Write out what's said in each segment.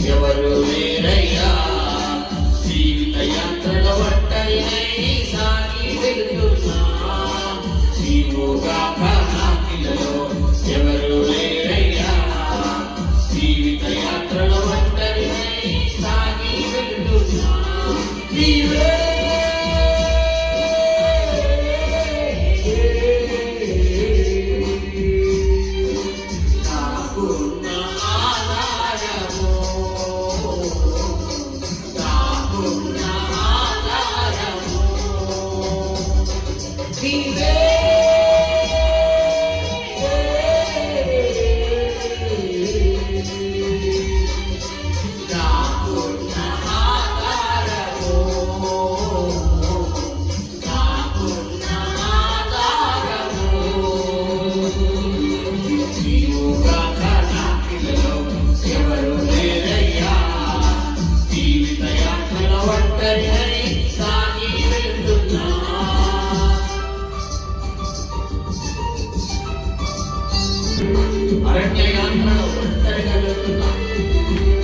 ఎవరు లేరయ్యా జీవిత యాత్రల ఒంటరినై సాగి వెళ్తున్నా నీవుగాక నాకిలలో ఎవరు లేరయ్యా జీవిత యాత్రల ఒంటరినై సాగి వెళ్తున్నా నీవే అరణ్యయాత్రలో ఒంటరిగా వెళ్తున్నా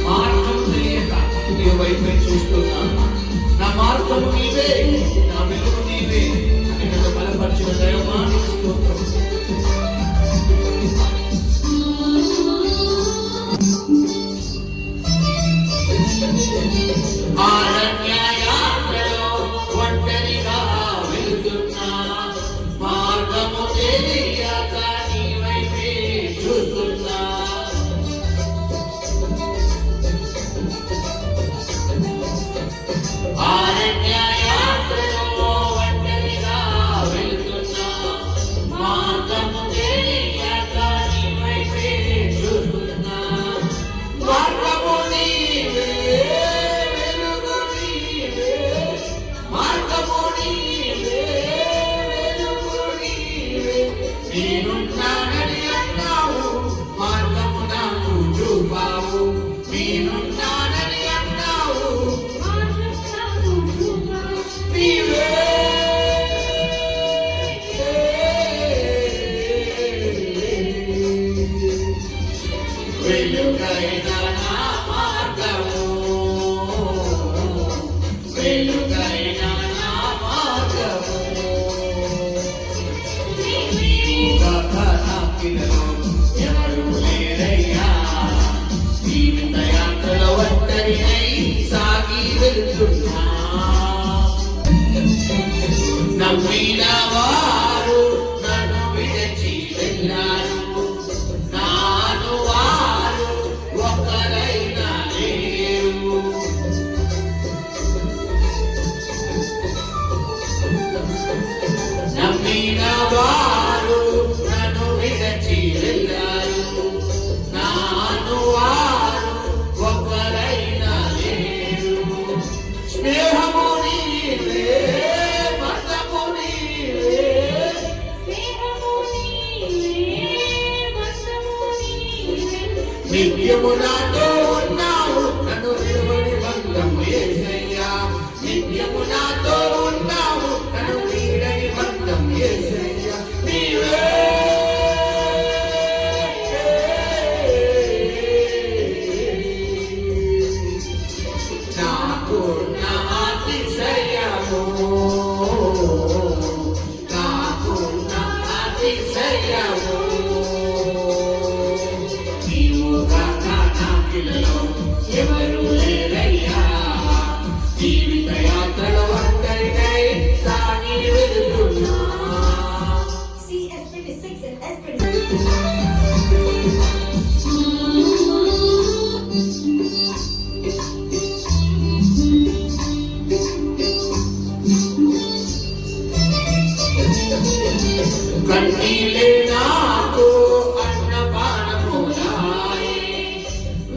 మార్గం తెలియక నీ వైపే చూస్తున్నా నా మార్గము నీవే నా వెలుగు నీవే అని నన్ను బలపరిచిన దైవానికి స్తోత్రం. అరణ్యయాత్రలో ఒంటరిగా వెళ్తున్నా మార్గము తెలియక నీ వైపే చూస్తున్నా అరణ్యయాత్రలో ఒంటరిగా వెళ్తున్నా మార్గము తెలియక నీ వైపే చూస్తున్నా మార్గము నీవే వెలుగు నీవే మార్గము నీవే వెలుగు నీవే నేనున్నానని అన్నావు మార్గము నాకు చూపావు నేనున్నానని అన్నావు నీవే వెలుగైన నా మార్గము వెలుగైన నా మార్గము ఎవరు లేరయ్యా జీవిత యాత్రల ఒంటరినై సాగి వెళ్తున్నా నమ్మిన వారు నన్ను విడిచి వెళ్ళారు నాను వారు ఒకరైనా లేరు నమ్మిన వారు నన్ను విడిచి వెళ్ళారు నాను వారు ఒకరైనా లేరు స్నేహము నీవే మతము నీవే నిత్యము నాతో ఉన్నావు నన్ను విడువని బంధము యేసయ్యా నిత్యము నాతో ఉన్నావు నన్ను వీడని బంధం యేసయ్యా నీవే నాకున్న అతిశయము నాకున్న అతిశయము నీవుగాక నాకిలలో ఎవరు లేరయ్యా జీవిత యాత్రల ఒంటరినై సాగి వెళ్తున్నా కన్నీలే నాకు అన్నపానములాయే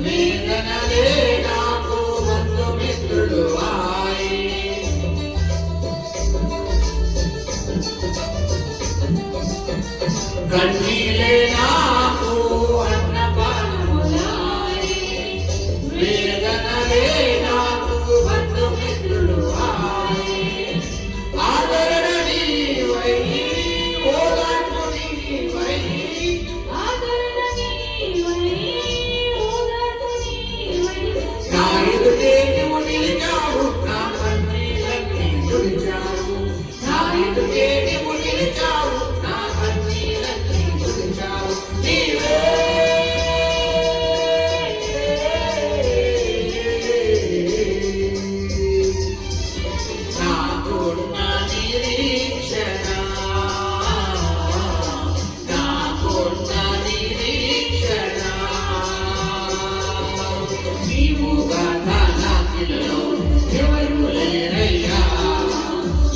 వేదనలే నాకు బంధుమిత్రులు ఆయే కన్నీలే నాకు అన్నపానములాయే వేదనలే నాకు బంధుమిత్రులు ఆయే దావీదుకే నీవు నిలిచావు, నా కన్నీళ్ళన్నీ తుడిచావు. నీవే నా తోడు, నా నిరీక్షణ, నా తోడు, నా నిరీక్షణ. నీవుగా నా నాకిలలో ఎవరు లేరయ్యా,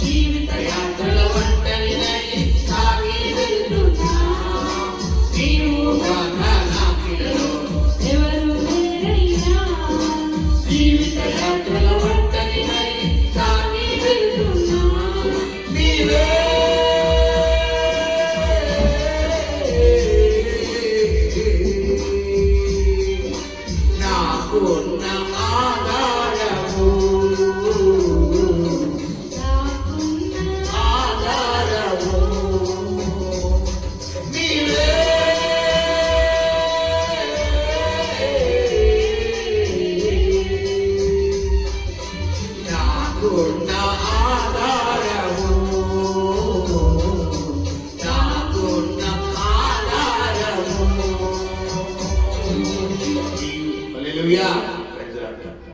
జీవిత యాత్రల ఒంటరినై సాగి వెళ్తున్నా. నీవుగా నా నాకిలలో ఎవరు లేరయ్యా, జీవిత యాత్రల